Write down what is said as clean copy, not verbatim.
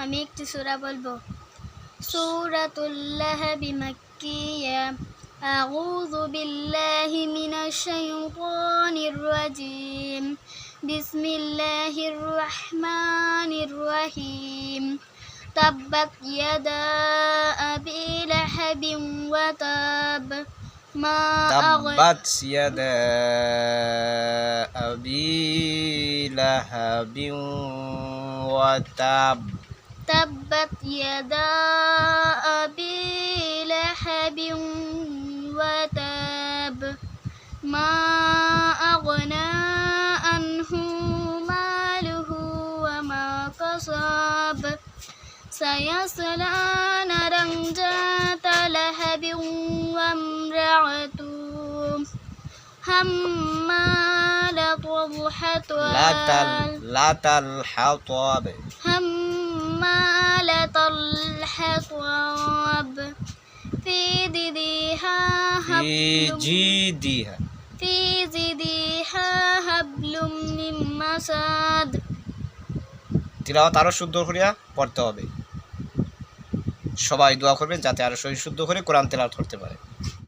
আমি একটি সূরা বলবো। সূরাতুল লাহব মাক্কিয়া। আউযু বিল্লাহি মিনাশ শাইতানির রাজীম। বিসমিল্লাহির রহমানির রহিম। তাব্বাত ইয়াদা আবি লাহাবিন ওয়া তাব। মা তাব্বাত ইয়াদা আবি লাহাবিন ওয়া তাব। تبت يدا أبي لهب وتب ما أغنى عنه ماله وما كسب سيصلى نارا ذات لهب وامرأته حمالة الحطب حمالة الحطب في جيدها حبل من مسد। তিলাওয়াত আরো শুদ্ধ করিয়া পড়তে হবে। সবাই দোয়া করবেন যাতে আরো শুদ্ধ করে কোরআন তেলাওয়াত করতে পারে।